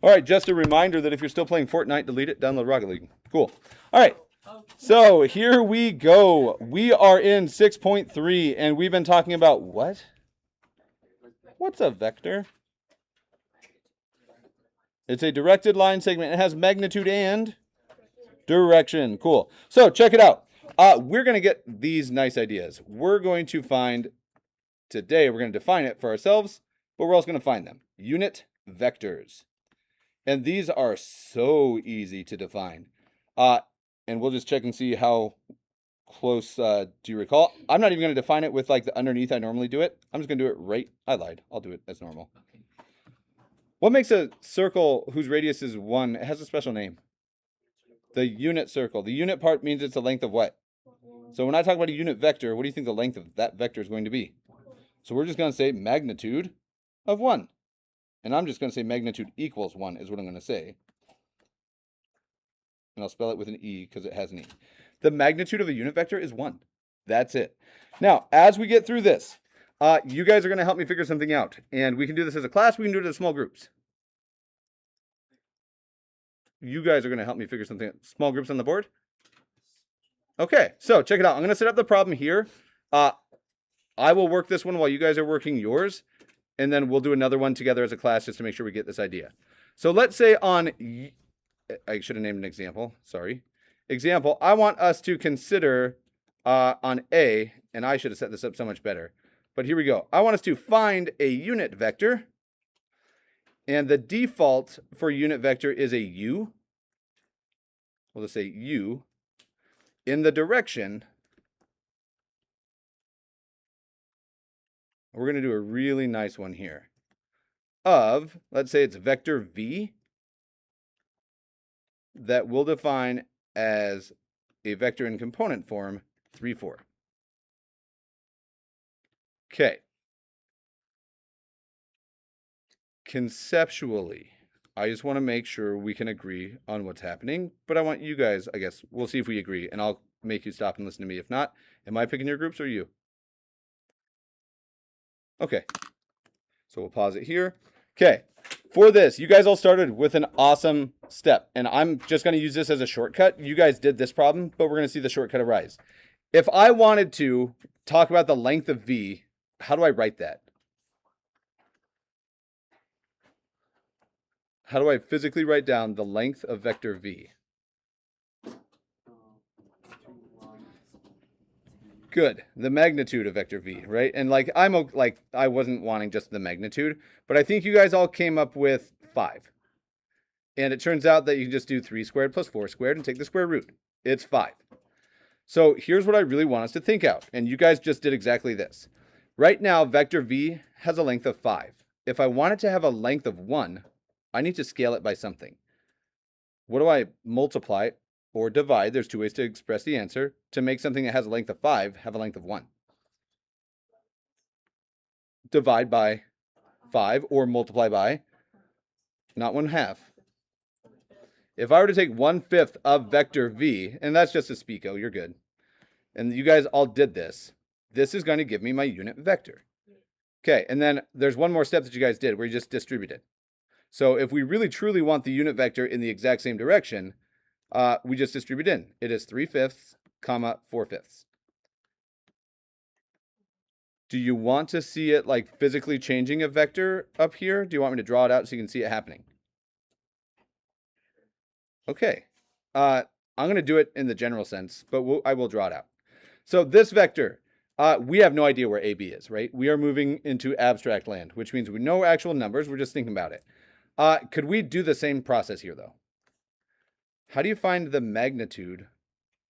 All right, just a reminder that if you're still playing Fortnite, delete it, download Rocket League. Cool. All right, so here we go. We are in 6.3, and we've been talking about what? What's a vector? It's a directed line segment. It has magnitude and direction. Cool. So check it out. We're going to get these nice ideas. We're going to find, today, we're going to define it for ourselves, but we're also going to find them. Unit vectors. And these are so easy to define. And we'll just check and see how close do you recall. I'm not even going to define it with like the underneath I normally do it. I'm just going to do it right. I lied. I'll do it as normal. What makes a circle whose radius is 1? It has a special name. The unit circle. The unit part means it's a length of what? So when I talk about a unit vector, what do you think the length of that vector is going to be? So we're just going to say magnitude of 1. And I'm just going to say magnitude equals 1 is what I'm going to say. And I'll spell it with an E because it has an E. The magnitude of a unit vector is 1. That's it. Now, as we get through this, you guys are going to help me figure something out. And we can do this as a class. We can do it as small groups. You guys are going to help me figure something out. Small groups on the board? Okay, so check it out. I'm going to set up the problem here. I will work this one while you guys are working yours. And then we'll do another one together as a class just to make sure we get this idea. So let's say on, I should have named an example. Sorry. Example, I want us to consider on A, and I should have set this up so much better. But here we go. I want us to find a unit vector. And the default for unit vector is a U. We'll just say U. In the direction, we're going to do a really nice one here. Of, let's say it's vector V, that we'll define as a vector in component form 3, 4. Okay. Conceptually, I just want to make sure we can agree on what's happening, but I want you guys, I guess, we'll see if we agree, and I'll make you stop and listen to me. If not, am I picking your groups or you? Okay. So we'll pause it here. Okay. For this, you guys all started with an awesome step, and I'm just going to use this as a shortcut. You guys did this problem, but we're going to see the shortcut arise. If I wanted to talk about the length of V, how do I write that? How do I physically write down the length of vector V? Good. The magnitude of vector V, right? And like I wasn't wanting just the magnitude, but I think you guys all came up with 5. And it turns out that you can just do 3 squared plus 4 squared and take the square root. It's 5. So here's what I really want us to think out. And you guys just did exactly this. Right now, vector V has a length of 5. If I want it to have a length of 1, I need to scale it by something. What do I multiply or divide? There's 2 ways to express the answer. To make something that has a length of 5 have a length of 1. Divide by 5 or multiply by, not 1/2. If I were to take 1/5 of vector V, and that's just a speako, you're good. And you guys all did this. This is going to give me my unit vector. Okay, and then there's one more step that you guys did where you just distributed. So if we really truly want the unit vector in the exact same direction, we just distribute in. It is 3/5, 4/5. Do you want to see it like physically changing a vector up here? Do you want me to draw it out so you can see it happening? Okay. I'm going to do it in the general sense, but I will draw it out. So this vector, we have no idea where AB is, right? We are moving into abstract land, which means we know actual numbers. We're just thinking about it. Could we do the same process here, though? How do you find the magnitude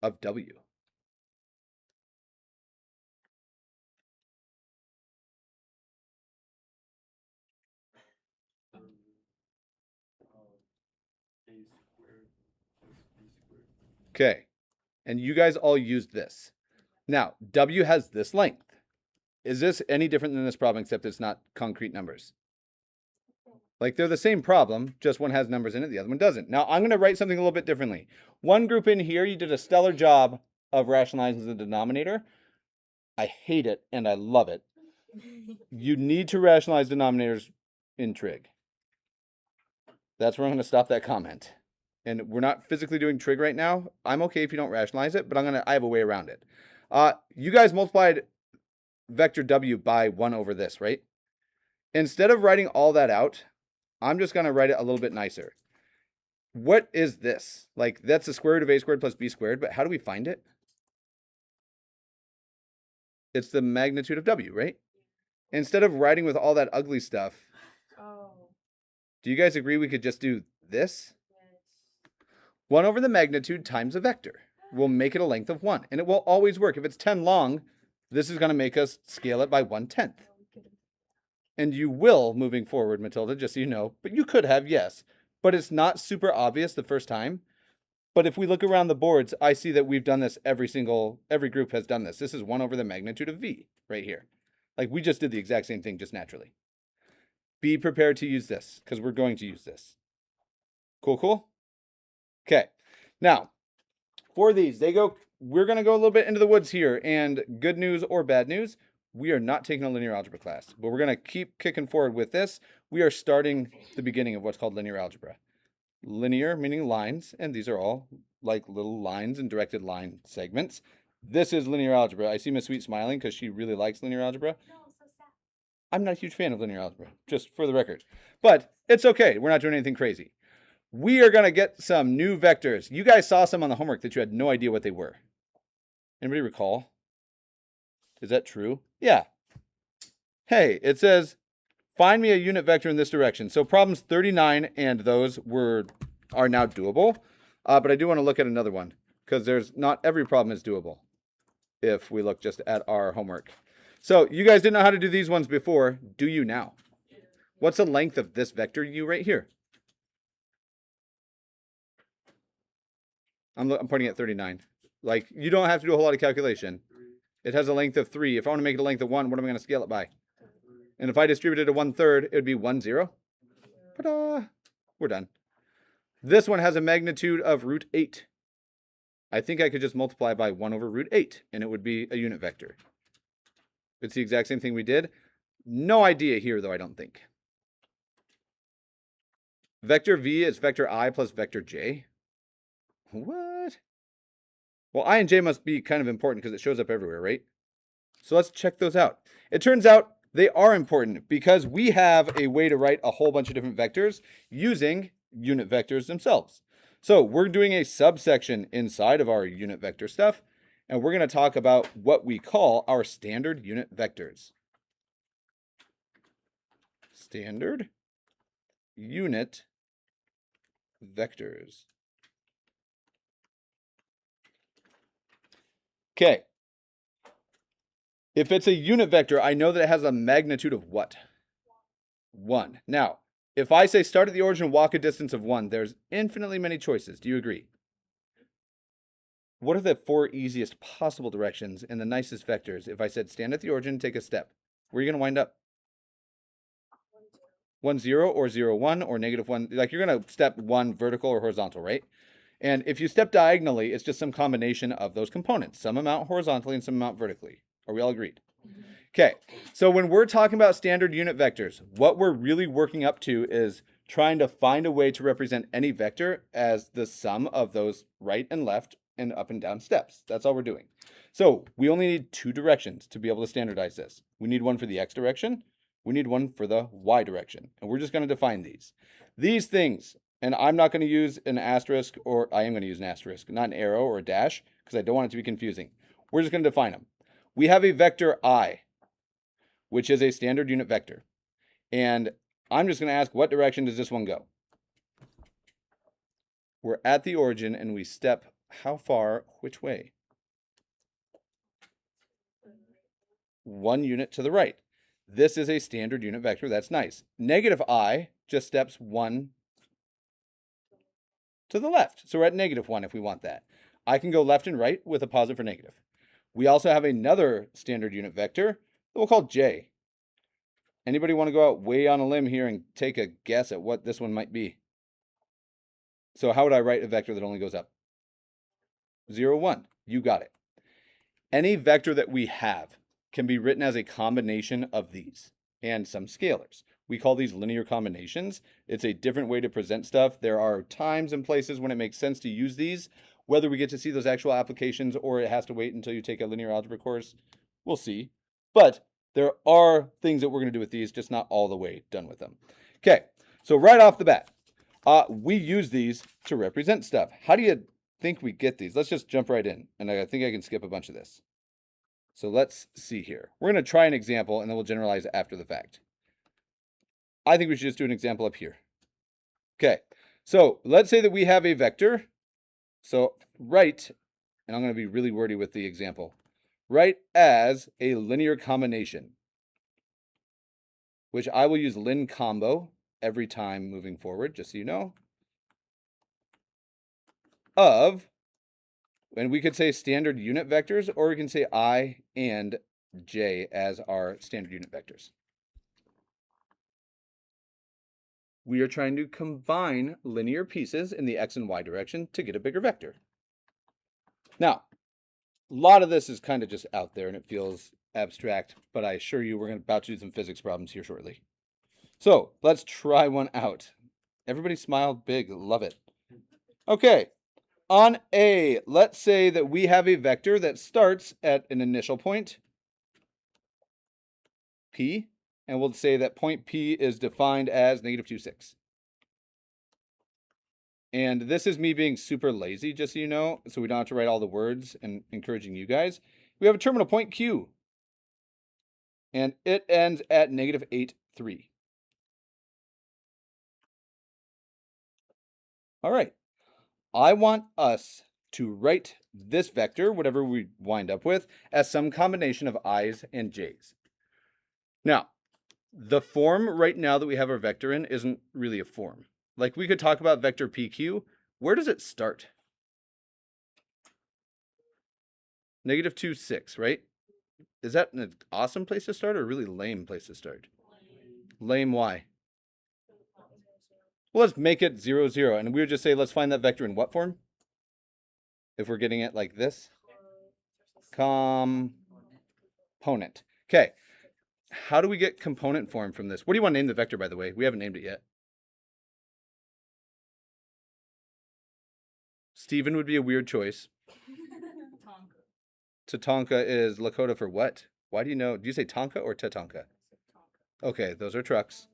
of W? Okay. And you guys all used this. Now, W has this length. Is this any different than this problem, except it's not concrete numbers? Like they're the same problem, just one has numbers in it, the other one doesn't. Now, I'm going to write something a little bit differently. One group in here, you did a stellar job of rationalizing the denominator. I hate it, and I love it. You need to rationalize denominators in trig. That's where I'm going to stop that comment. And we're not physically doing trig right now. I'm okay if you don't rationalize it, but I have a way around it. You guys multiplied vector w by 1 over this, right? Instead of writing all that out, I'm just going to write it a little bit nicer. What is this? Like, that's the square root of a squared plus b squared, but how do we find it? It's the magnitude of w, right? Instead of writing with all that ugly stuff, do you guys agree we could just do this? 1 over the magnitude times a vector. We'll make it a length of 1, and it will always work. If it's 10 long, this is going to make us scale it by 1/10. And you will, moving forward, Matilda, just so you know, but you could have, yes. But it's not super obvious the first time. But if we look around the boards, I see that we've done this, every group has done this. This is 1 over the magnitude of v right here. Like, we just did the exact same thing, just naturally. Be prepared to use this, because we're going to use this. Cool? Okay. Now, for these, we're going to go a little bit into the woods here, and good news or bad news, we are not taking a linear algebra class, but we're going to keep kicking forward with this. We are starting the beginning of what's called linear algebra. Linear meaning lines, and these are all like little lines and directed line segments. This is linear algebra. I see Miss Sweet smiling because she really likes linear algebra. No, so sad. I'm not a huge fan of linear algebra, just for the record. But it's okay. We're not doing anything crazy. We are going to get some new vectors. You guys saw some on the homework that you had no idea what they were. Anybody recall? Is that true? Yeah. Hey, it says, find me a unit vector in this direction. So problems 39 and those are now doable. But I do want to look at another one, because not every problem is doable if we look just at our homework. So you guys didn't know how to do these ones before. Do you now? What's the length of this vector u right here? I'm pointing at 39. Like, you don't have to do a whole lot of calculation. It has a length of 3. If I want to make it a length of 1, what am I going to scale it by? And if I distribute it to 1/3, it would be 1, 0. Ta-da! We're done. This one has a magnitude of root 8. I think I could just multiply by 1 over root 8, and it would be a unit vector. It's the exact same thing we did. No idea here, though, I don't think. Vector v is vector I plus vector j. What? Well, I and j must be kind of important because it shows up everywhere, right? So let's check those out. It turns out they are important because we have a way to write a whole bunch of different vectors using unit vectors themselves. So we're doing a subsection inside of our unit vector stuff, and we're going to talk about what we call our standard unit vectors. Standard unit vectors. Okay. If it's a unit vector, I know that it has a magnitude of what? 1. Now, if I say start at the origin, walk a distance of 1, there's infinitely many choices. Do you agree? What are the 4 easiest possible directions and the nicest vectors? If I said stand at the origin, take a step, where are you going to wind up? 1, 0 or 0, 1 or -1. Like, you're going to step 1 vertical or horizontal, right? And if you step diagonally, it's just some combination of those components. Some amount horizontally and some amount vertically. Are we all agreed? Okay, so when we're talking about standard unit vectors, what we're really working up to is trying to find a way to represent any vector as the sum of those right and left and up and down steps. That's all we're doing. So we only need 2 directions to be able to standardize this. We need one for the x direction. We need one for the y direction. And we're just going to define these. These things, and I'm not going to use an asterisk, or I am going to use an asterisk, not an arrow or a dash, because I don't want it to be confusing. We're just going to define them. We have a vector I, which is a standard unit vector. And I'm just going to ask, what direction does this one go? We're at the origin and we step how far, which way? 1 unit to the right. This is a standard unit vector. That's nice. Negative I just steps 1 to the left. So we're at -1 if we want that. I can go left and right with a positive or negative. We also have another standard unit vector that we'll call J. Anybody want to go out way on a limb here and take a guess at what this one might be? So how would I write a vector that only goes up? 0, 1. You got it. Any vector that we have can be written as a combination of these and some scalars. We call these linear combinations. It's a different way to present stuff. There are times and places when it makes sense to use these. Whether we get to see those actual applications or it has to wait until you take a linear algebra course, we'll see. But there are things that we're going to do with these, just not all the way done with them. Okay, so right off the bat, we use these to represent stuff. How do you think we get these? Let's just jump right in. And I think I can skip a bunch of this. So let's see here. We're going to try an example and then we'll generalize after the fact. I think we should just do an example up here. Okay, so let's say that we have a vector. So write, and I'm going to be really wordy with the example, write as a linear combination, which I will use lin combo every time moving forward, just so you know, of, and we could say standard unit vectors, or we can say I and j as our standard unit vectors. We are trying to combine linear pieces in the x and y direction to get a bigger vector. Now, a lot of this is kind of just out there and it feels abstract, but I assure you we're about to do some physics problems here shortly. So let's try one out. Everybody smile big, love it. Okay, on A, let's say that we have a vector that starts at an initial point, P, and we'll say that point P is defined as -2, 6. And this is me being super lazy, just so you know, so we don't have to write all the words and encouraging you guys. We have a terminal point Q, and it ends at -8, 3. All right. I want us to write this vector, whatever we wind up with, as some combination of i's and j's. Now, the form right now that we have our vector in isn't really a form. Like we could talk about vector PQ. Where does it start? -2, 6, right? Is that an awesome place to start or a really lame place to start? Lame, why? Well, let's make it 0, 0. And we would just say, let's find that vector in what form? If we're getting it like this? Component. Okay. How do we get component form from this? What do you want to name the vector, by the way? We haven't named it yet. Steven would be a weird choice. Tatanka is Lakota for what? Why do you know? Do you say Tonka or Tatanka? Okay, those are trucks.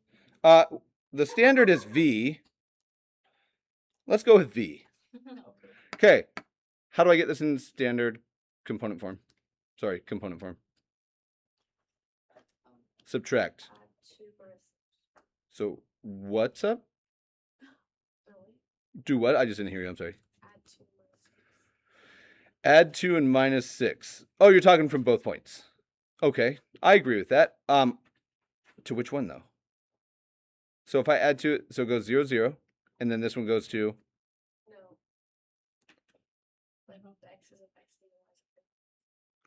The standard is V. Let's go with V. Okay. How do I get this in standard component form? Sorry, component form. Subtract. So what's up? Do what? I just didn't hear you. I'm sorry. Add 2 and -6. Oh, you're talking from both points. Okay, I agree with that. To which one though? So if I add 2, so it goes 0, 0, and then this one goes to.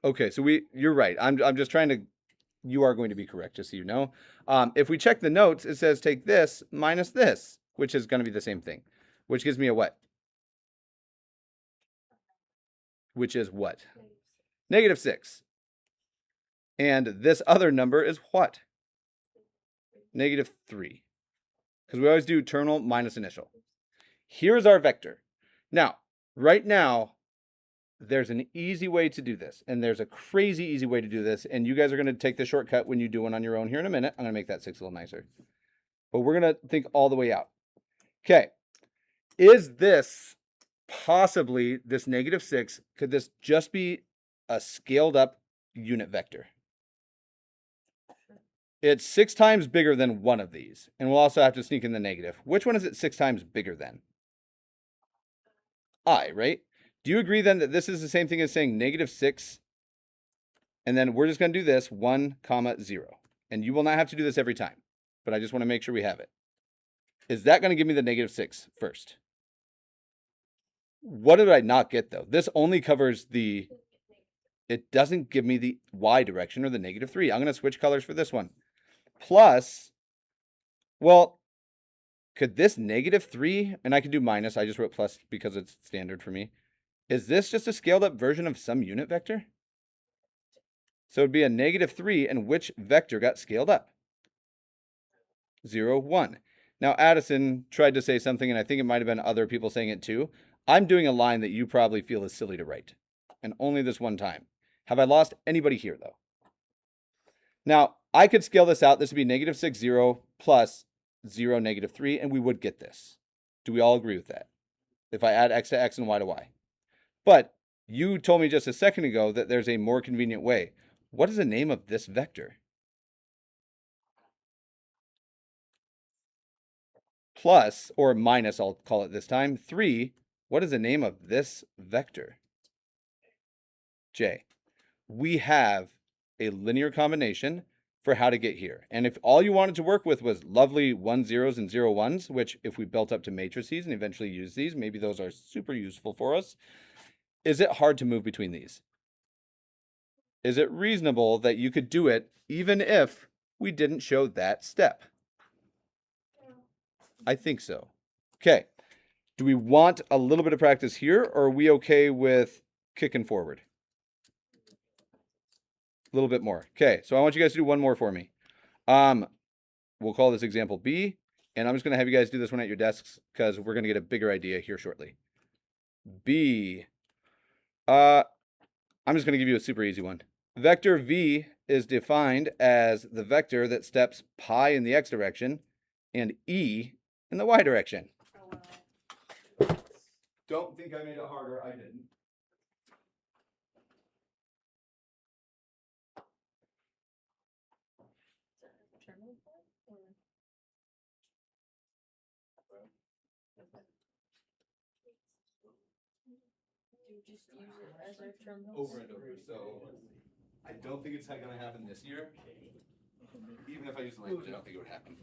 Okay, so you're right. I'm just trying to. You are going to be correct, just so you know. If we check the notes, it says take this minus this, which is going to be the same thing, which gives me a what? Which is what? -6. And this other number is what? -3. Because we always do terminal minus initial. Here's our vector. Now, right now, there's an easy way to do this, and there's a crazy easy way to do this, and you guys are going to take the shortcut when you do one on your own here in a minute. I'm going to make that 6 a little nicer. But we're going to think all the way out. Okay. Is this possibly, this -6, could this just be a scaled up unit vector? It's 6 times bigger than one of these, and we'll also have to sneak in the negative. Which one is it 6 times bigger than? I, right? Do you agree then that this is the same thing as saying -6? And then we're just going to do this 1, 0. And you will not have to do this every time, but I just want to make sure we have it. Is that going to give me the -6 first? What did I not get though? This only covers the, it doesn't give me the y direction or the -3. I'm going to switch colors for this one. Plus, well, could this -3, and I could do minus, I just wrote plus because it's standard for me. Is this just a scaled up version of some unit vector? So it'd be a -3, and which vector got scaled up? 0, 1. Now, Addison tried to say something, and I think it might have been other people saying it too. I'm doing a line that you probably feel is silly to write, and only this one time. Have I lost anybody here, though? Now, I could scale this out. This would be negative 6, 0 plus 0, negative 3, and we would get this. Do we all agree with that? If I add x to x and y to y. But you told me just a second ago that there's a more convenient way. What is the name of this vector? Plus, or minus, I'll call it this time, 3. What is the name of this vector? J. We have a linear combination for how to get here. And if all you wanted to work with was lovely 1 zeros and 0 1s, which if we built up to matrices and eventually use these, maybe those are super useful for us. Is it hard to move between these? Is it reasonable that you could do it even if we didn't show that step? I think so. Okay. Do we want a little bit of practice here, or are we okay with kicking forward? A little bit more. Okay, so I want you guys to do one more for me. We'll call this example B, and I'm just going to have you guys do this one at your desks because we're going to get a bigger idea here shortly. B. I'm just going to give you a super easy one. Vector V is defined as the vector that steps pi in the x direction and E in the y direction. Don't think I made it harder. I didn't. Over and over. So I don't think it's going to happen this year. Even if I use the language, I don't think it would happen.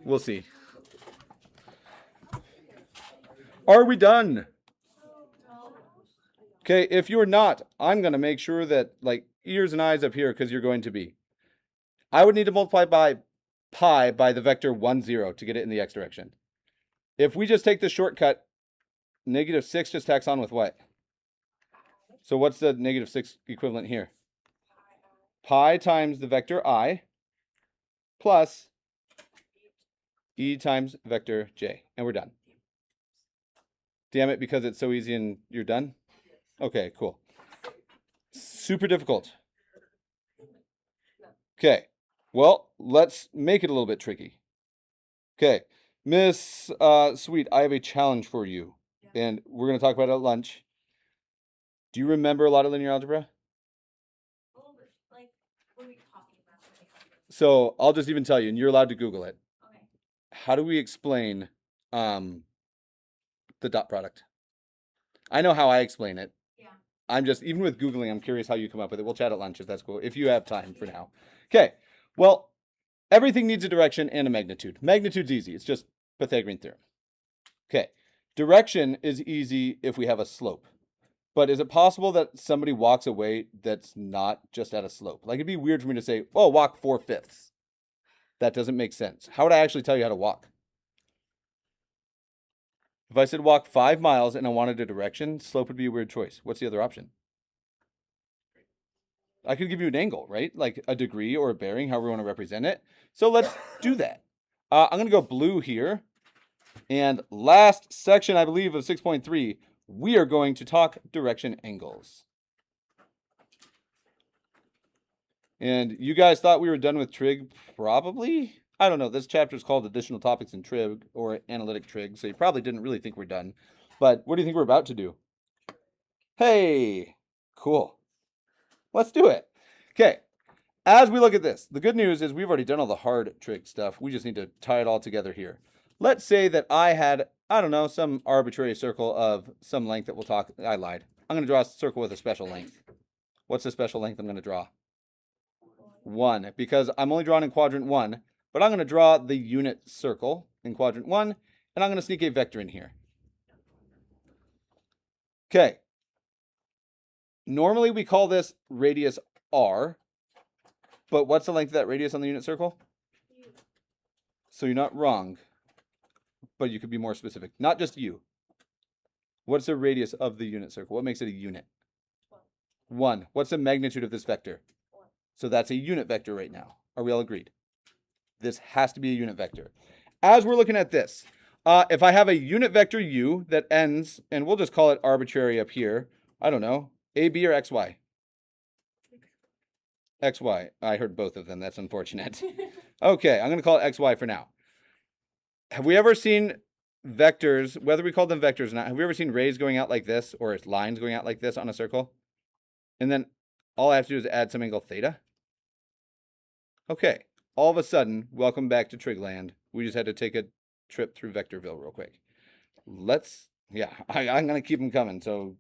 We'll see. Are we done? Okay, if you're not, I'm going to make sure that, like, ears and eyes up here because you're going to be. I would need to multiply by pi by the vector 1, 0 to get it in the x direction. If we just take the shortcut, negative 6 just tacks on with what? So what's the negative 6 equivalent here? Pi times the vector I plus E times vector J. And we're done. Damn it, because it's so easy and you're done? Okay, cool. Super difficult. Okay, well, let's make it a little bit tricky. Okay, Miss Sweet, I have a challenge for you. And we're going to talk about it at lunch. Do you remember a lot of linear algebra? So I'll just even tell you, and you're allowed to Google it. Okay. How do we explain the dot product? I know how I explain it. Yeah. I'm just, even with Googling, I'm curious how you come up with it. We'll chat at lunch if that's cool, if you have time for now. Okay, well, everything needs a direction and a magnitude. Magnitude's easy. It's just Pythagorean theorem. Okay, direction is easy if we have a slope. But is it possible that somebody walks away that's not just at a slope? Like, it'd be weird for me to say, oh, walk 4/5. That doesn't make sense. How would I actually tell you how to walk? If I said walk 5 miles and I wanted a direction, slope would be a weird choice. What's the other option? I could give you an angle, right? Like a degree or a bearing, however you want to represent it. So let's do that. I'm going to go blue here. And last section, I believe, of 6.3, we are going to talk direction angles. And you guys thought we were done with trig, probably? I don't know. This chapter is called Additional Topics in Trig, or Analytic Trig, so you probably didn't really think we're done. But what do you think we're about to do? Hey, cool. Let's do it. Okay, as we look at this, the good news is we've already done all the hard trig stuff. We just need to tie it all together here. Let's say that I had, I don't know, some arbitrary circle of some length that we'll talk. I lied. I'm going to draw a circle with a special length. What's the special length I'm going to draw? 1, because I'm only drawing in quadrant 1, but I'm going to draw the unit circle in quadrant 1, and I'm going to sneak a vector in here. Okay. Normally we call this radius r, but what's the length of that radius on the unit circle? U. So you're not wrong, but you could be more specific. Not just u. What's the radius of the unit circle? What makes it a unit? 1. What's the magnitude of this vector? 4. So that's a unit vector right now. Are we all agreed? This has to be a unit vector. As we're looking at this, if I have a unit vector u that ends, and we'll just call it arbitrary up here, I don't know, a, b, or xy? xy. I heard both of them. That's unfortunate. Okay, I'm going to call it xy for now. Have we ever seen vectors, whether we call them vectors or not, have we ever seen rays going out like this or lines going out like this on a circle? And then all I have to do is add some angle theta. Okay, all of a sudden, welcome back to Trigland. We just had to take a trip through Vectorville real quick. I'm going to keep them coming, so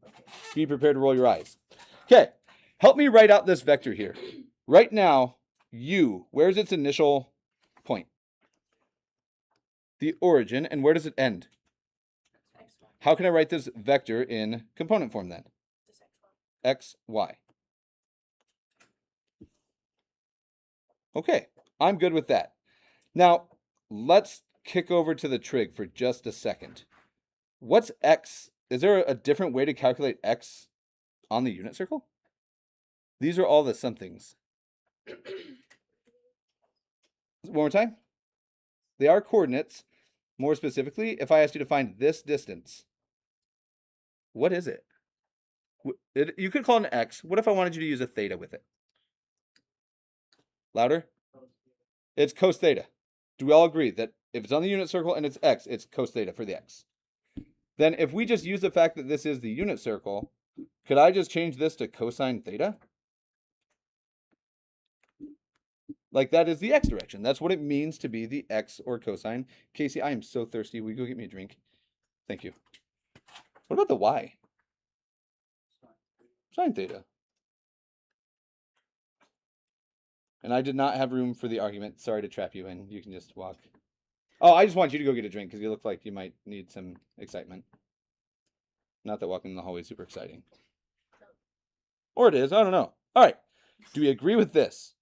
be prepared to roll your eyes. Okay, help me write out this vector here. Right now, u, where's its initial point? The origin, and where does it end? How can I write this vector in component form then? xy. Okay, I'm good with that. Now, let's kick over to the trig for just a second. What's x? Is there a different way to calculate x on the unit circle? These are all the somethings. One more time. They are coordinates. More specifically, if I asked you to find this distance, what is it? You could call it an x. What if I wanted you to use a theta with it? Louder? It's cos theta. Do we all agree that if it's on the unit circle and it's x, it's cos theta for the x? Then if we just use the fact that this is the unit circle, could I just change this to cosine theta? Like that is the x direction. That's what it means to be the x or cosine. Casey, I am so thirsty. Will you go get me a drink? Thank you. What about the y? Sine theta. And I did not have room for the argument. Sorry to trap you in. You can just walk. Oh, I just want you to go get a drink because you look like you might need some excitement. Not that walking in the hallway is super exciting. Or it is. I don't know. All right. Do we agree with this?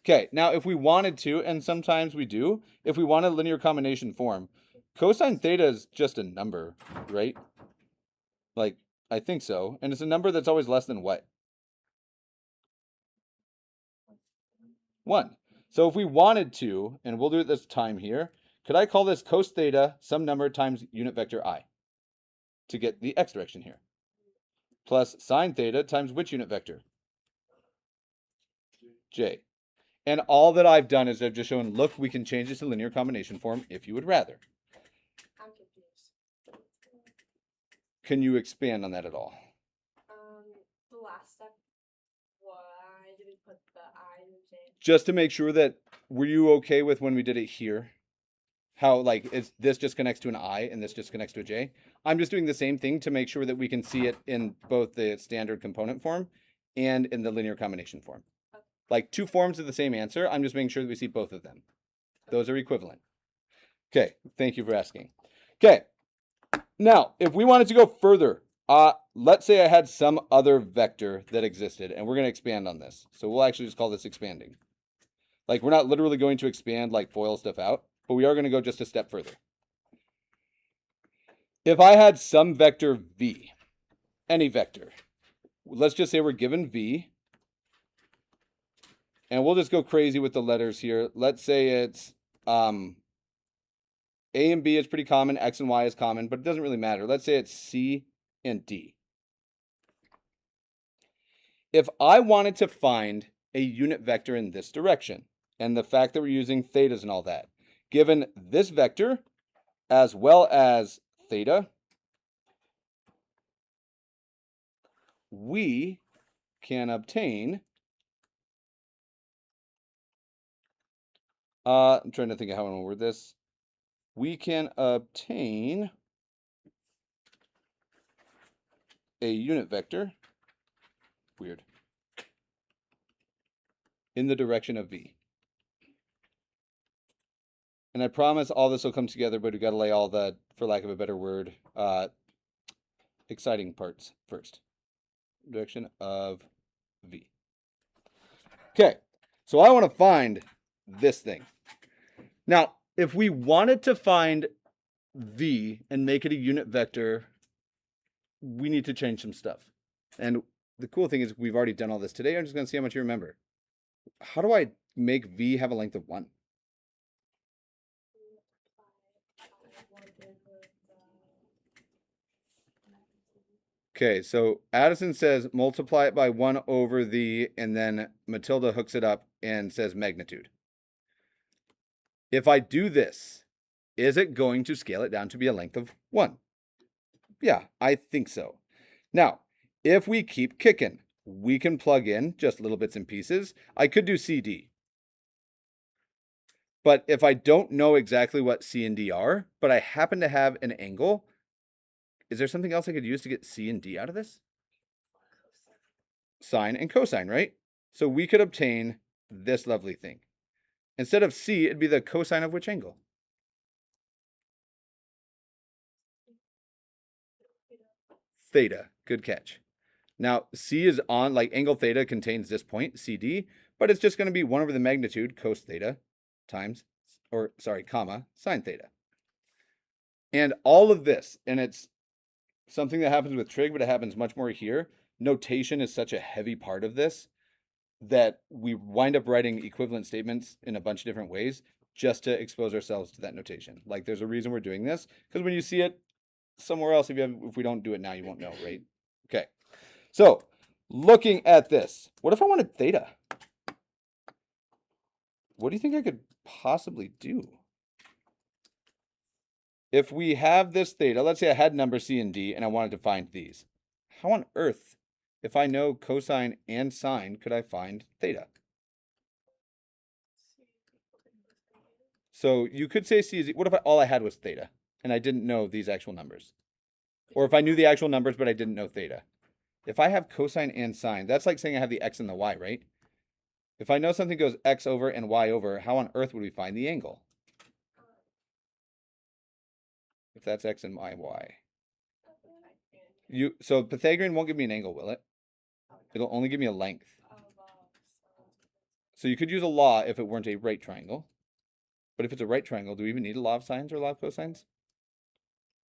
Okay. Now, if we wanted to, and sometimes we do, if we want a linear combination form, cosine theta is just a number, right? Like, I think so. And it's a number that's always less than what? 1. So if we wanted to, and we'll do it this time here, could I call this cos theta some number times unit vector I to get the x direction here? Plus sine theta times which unit vector? J. And all that I've done is I've just shown, look, we can change this to linear combination form if you would rather. I'm confused. Can you expand on that at all? The last step, why did we put the I and J? Just to make sure that, were you okay with when we did it here? How, like, this just connects to an I and this just connects to a J? I'm just doing the same thing to make sure that we can see it in both the standard component form and in the linear combination form. Okay. Like, 2 forms of the same answer. I'm just making sure that we see both of them. Those are equivalent. Okay, thank you for asking. Okay, now, if we wanted to go further, let's say I had some other vector that existed, and we're going to expand on this. So we'll actually just call this expanding. Like, we're not literally going to expand, like, FOIL stuff out, but we are going to go just a step further. If I had some vector v, any vector, let's just say we're given v, and we'll just go crazy with the letters here. Let's say it's a and b is pretty common, x and y is common, but it doesn't really matter. Let's say it's c and d. If I wanted to find a unit vector in this direction, and the fact that we're using thetas and all that, given this vector as well as theta, we can obtain, I'm trying to think of how I'm going to word this. We can obtain a unit vector, weird, in the direction of v. And I promise all this will come together, but we got to lay all the, for lack of a better word, exciting parts first. Direction of v. Okay, so I want to find this thing. Now, if we wanted to find v and make it a unit vector, we need to change some stuff. And the cool thing is we've already done all this today. I'm just going to see how much you remember. How do I make v have a length of 1? Okay, so Addison says multiply it by 1 over the, and then Matilda hooks it up and says magnitude. If I do this, is it going to scale it down to be a length of 1? Yeah, I think so. Now, if we keep kicking, we can plug in just little bits and pieces. I could do CD. But if I don't know exactly what C and D are, but I happen to have an angle, is there something else I could use to get C and D out of this? Sine and cosine, right? So we could obtain this lovely thing. Instead of C, it'd be the cosine of which angle? Theta. Good catch. Now, C is on, like angle theta contains this point, CD, but it's just going to be 1 over the magnitude, cos theta, times, or sorry, comma, sine theta. And all of this, and it's something that happens with trig, but it happens much more here. Notation is such a heavy part of this that we wind up writing equivalent statements in a bunch of different ways just to expose ourselves to that notation. Like there's a reason we're doing this, because when you see it somewhere else, if we don't do it now, you won't know, right? Okay. So looking at this, what if I wanted theta? What do you think I could possibly do? If we have this theta, let's say I had number C and D and I wanted to find these. How on earth, if I know cosine and sine, could I find theta? So you could say C is, what if all I had was theta and I didn't know these actual numbers? Or if I knew the actual numbers, but I didn't know theta. If I have cosine and sine, that's like saying I have the x and the y, right? If I know something goes x over and y over, how on earth would we find the angle? If that's x and y. So Pythagorean won't give me an angle, will it? It'll only give me a length. So you could use a law if it weren't a right triangle. But if it's a right triangle, do we even need a law of sines or a law of cosines?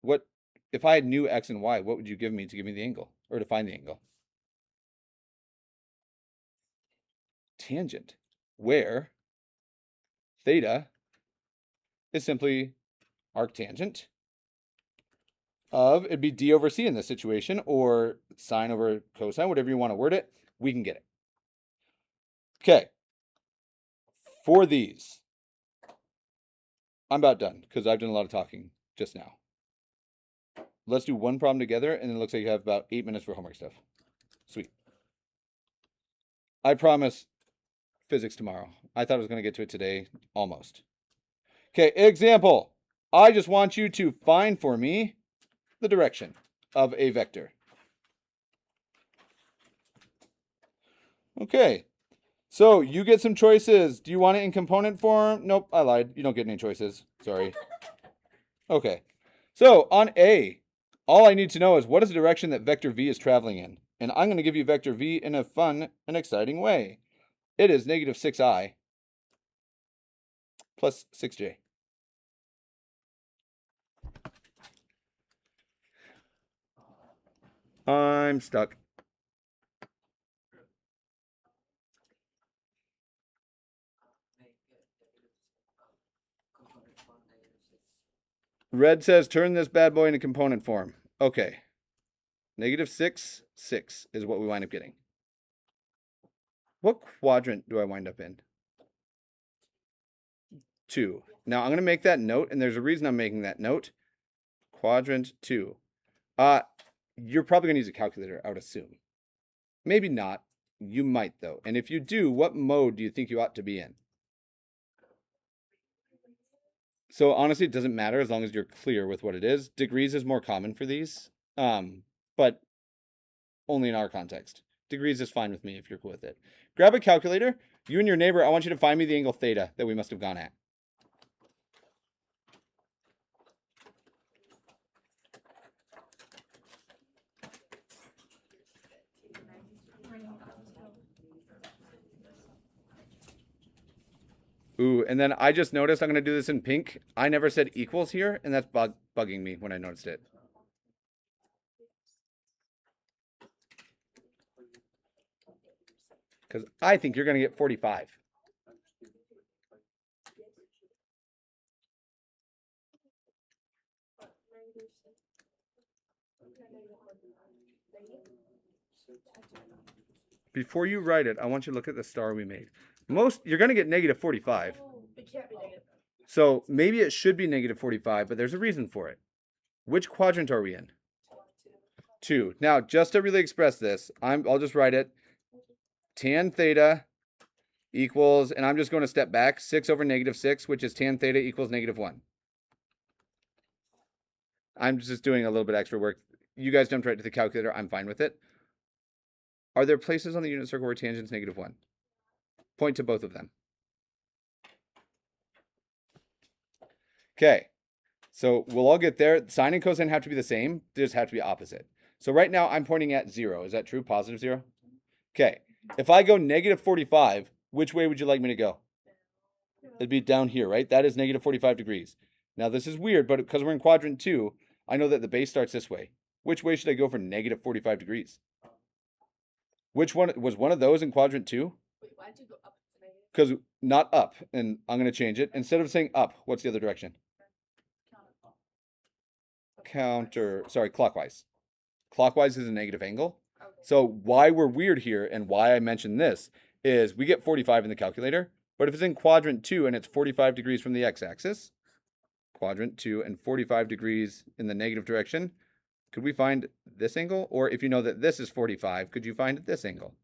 What if I knew x and y, what would you give me to give me the angle or to find the angle? Tangent, where theta is simply arctangent of, it'd be d over c in this situation, or sine over cosine, whatever you want to word it, we can get it. Okay. For these, I'm about done because I've done a lot of talking just now. Let's do one problem together, and it looks like you have about 8 minutes for homework stuff. Sweet. I promise physics tomorrow. I thought I was going to get to it today, almost. Okay, example. I just want you to find for me the direction of a vector. Okay, so you get some choices. Do you want it in component form? Nope, I lied. You don't get any choices. Sorry. Okay, so on A, all I need to know is what is the direction that vector v is traveling in. And I'm going to give you vector v in a fun and exciting way. It is negative 6i plus 6j. I'm stuck. Red says turn this bad boy into component form. Okay. Negative 6, 6 is what we wind up getting. What quadrant do I wind up in? 2. Now I'm going to make that note, and there's a reason I'm making that note. Quadrant 2. You're probably going to use a calculator, I would assume. Maybe not. You might, though. And if you do, what mode do you think you ought to be in? So honestly, it doesn't matter as long as you're clear with what it is. Degrees is more common for these, but only in our context. Degrees is fine with me if you're cool with it. Grab a calculator. You and your neighbor, I want you to find me the angle theta that we must have gone at. Ooh, and then I just noticed, I'm going to do this in pink. I never said equals here, and that's bugging me when I noticed it. Because I think you're going to get 45. Before you write it, I want you to look at the star we made. You're going to get negative 45. It can't be negative. So maybe it should be negative 45, but there's a reason for it. Which quadrant are we in? 2. Now, just to really express this, I'll just write it. Tan theta equals, and I'm just going to step back, 6 over negative 6, which is tan theta equals negative 1. I'm just doing a little bit extra work. You guys jumped right to the calculator. I'm fine with it. Are there places on the unit circle where tangent's negative 1? Point to both of them. Okay, so we'll all get there. Sine and cosine have to be the same. They just have to be opposite. So right now I'm pointing at 0. Is that true? Positive 0? Okay, if I go negative 45, which way would you like me to go? It'd be down here, right? That is negative 45 degrees. Now this is weird, but because we're in quadrant 2, I know that the base starts this way. Which way should I go for negative 45 degrees? Which one was one of those in quadrant 2? Wait, why'd you go up to negative? Because not up, and I'm going to change it. Instead of saying up, what's the other direction? Clockwise. Clockwise is a negative angle. Okay. So why we're weird here and why I mentioned this is we get 45 in the calculator, but if it's in quadrant 2 and it's 45 degrees from the x-axis, quadrant 2 and 45 degrees in the negative direction, could we find this angle? Or if you know that this is 45, could you find this angle?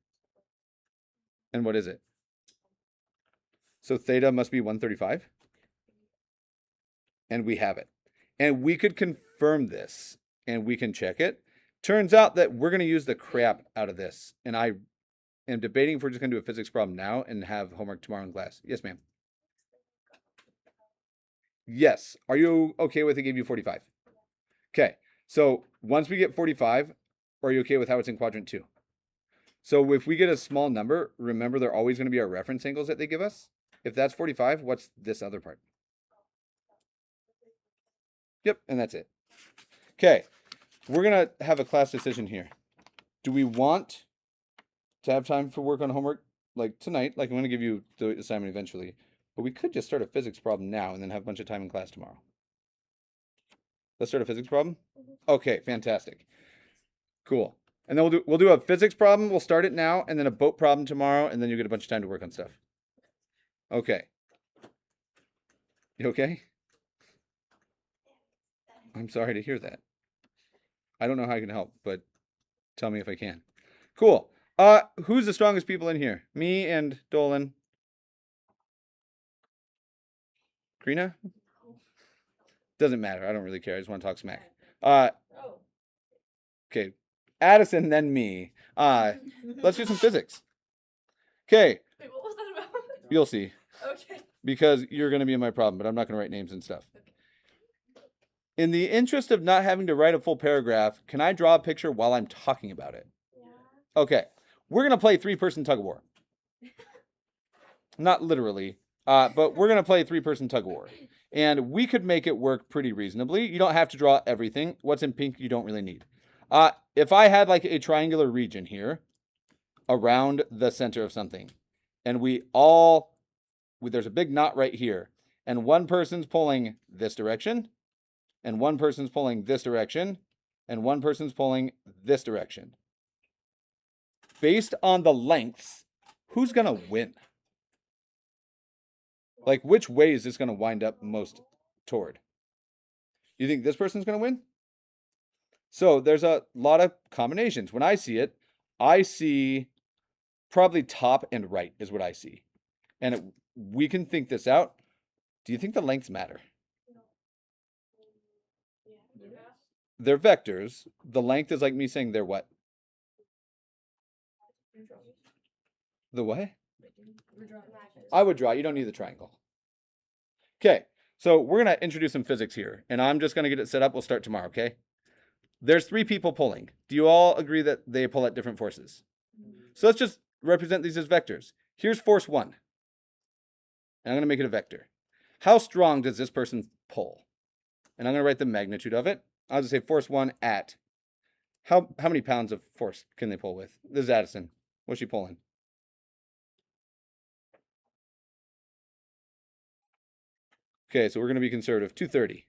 And what is it? So theta must be 135. And we have it. And we could confirm this and we can check it. Turns out that we're going to use the crap out of this. And I am debating if we're just going to do a physics problem now and have homework tomorrow in class. Yes, ma'am. Yes. Are you okay with it gave you 45? Okay. So once we get 45, are you okay with how it's in quadrant 2? So if we get a small number, remember they're always going to be our reference angles that they give us. If that's 45, what's this other part? Yep, and that's it. Okay, we're going to have a class decision here. Do we want to have time for work on homework like tonight? Like I'm going to give you the assignment eventually. But we could just start a physics problem now and then have a bunch of time in class tomorrow. Let's start a physics problem? Okay, fantastic. Cool. And then we'll do a physics problem. We'll start it now, and then a boat problem tomorrow, and then you get a bunch of time to work on stuff. Okay. You okay? I'm sorry to hear that. I don't know how I can help, but tell me if I can. Cool. Who's the strongest people in here? Me and Dolan. Karina? Doesn't matter. I don't really care. I just want to talk smack. Okay. Addison, then me. Let's do some physics. Okay. Wait, what was that about? You'll see. Okay. Because you're going to be in my problem, but I'm not going to write names and stuff. In the interest of not having to write a full paragraph, can I draw a picture while I'm talking about it? Yeah. Okay. We're going to play 3-person tug of war. Not literally, but we're going to play 3-person tug of war. And we could make it work pretty reasonably. You don't have to draw everything. What's in pink you don't really need. If I had like a triangular region here around the center of something, and there's a big knot right here, and one person's pulling this direction, and one person's pulling this direction, and one person's pulling this direction. Based on the lengths, who's going to win? Like, which way is this going to wind up most toward? You think this person's going to win? So there's a lot of combinations. When I see it, I see probably top and right is what I see. And we can think this out. Do you think the lengths matter? Yeah. They're vectors. The length is like me saying they're what? The what? I would draw. You don't need the triangle. Okay, so we're going to introduce some physics here, and I'm just going to get it set up. We'll start tomorrow, okay? There's 3 people pulling. Do you all agree that they pull at different forces? So let's just represent these as vectors. Here's force 1. And I'm going to make it a vector. How strong does this person pull? And I'm going to write the magnitude of it. I'll just say force 1 at. How many pounds of force can they pull with? This is Addison. What's she pulling? Okay, so we're going to be conservative. 230.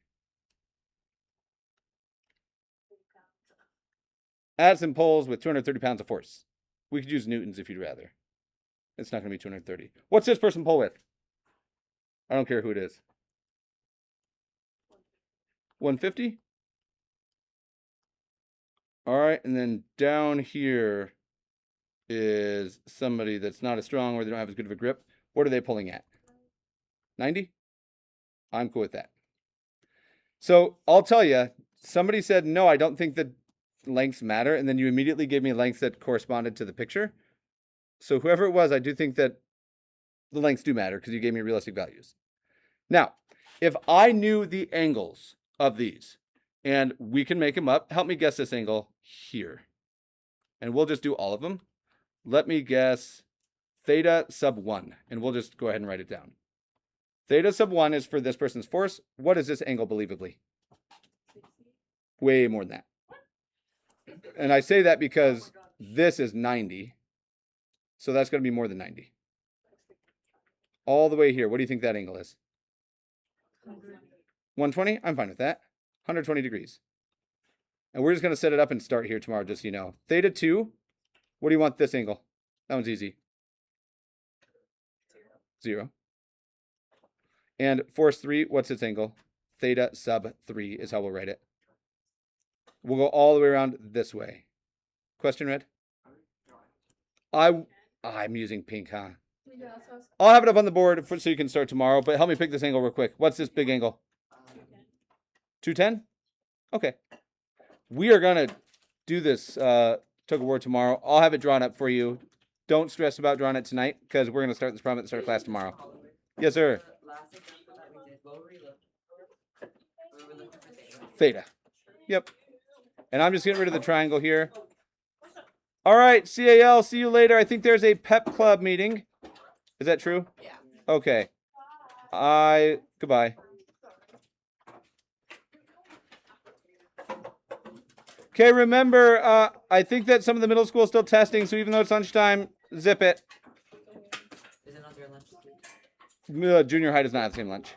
Add some poles with 230 pounds of force. We could use newtons if you'd rather. It's not going to be 230. What's this person pull with? I don't care who it is. 150? All right, and then down here is somebody that's not as strong or they don't have as good of a grip. What are they pulling at? 90? I'm cool with that. So I'll tell you, somebody said, no, I don't think that lengths matter. And then you immediately gave me lengths that corresponded to the picture. So whoever it was, I do think that the lengths do matter because you gave me realistic values. Now, if I knew the angles of these, and we can make them up, help me guess this angle here. And we'll just do all of them. Let me guess theta sub 1, and we'll just go ahead and write it down. Theta sub 1 is for this person's force. What is this angle believably? Way more than that. And I say that because this is 90. So that's going to be more than 90. All the way here. What do you think that angle is? 120? I'm fine with that. 120 degrees. And we're just going to set it up and start here tomorrow, just so you know. Theta 2. What do you want this angle? That one's easy. 0. And force 3, what's its angle? Theta sub 3 is how we'll write it. We'll go all the way around this way. Question, Red? I'm using pink, huh? Yeah, I'll have it up on the board so you can start tomorrow, but help me pick this angle real quick. What's this big angle? 210? Okay. We are going to do this tug of war tomorrow. I'll have it drawn up for you. Don't stress about drawing it tonight because we're going to start this problem at the start of class tomorrow. Yes, sir. Theta. Yep. And I'm just getting rid of the triangle here. All right, CAL, see you later. I think there's a pep club meeting. Is that true? Yeah. Okay. Goodbye. Okay, remember, I think that some of the middle school is still testing, so even though it's lunchtime, zip it. Is it not their lunch? Junior high does not have the same lunch.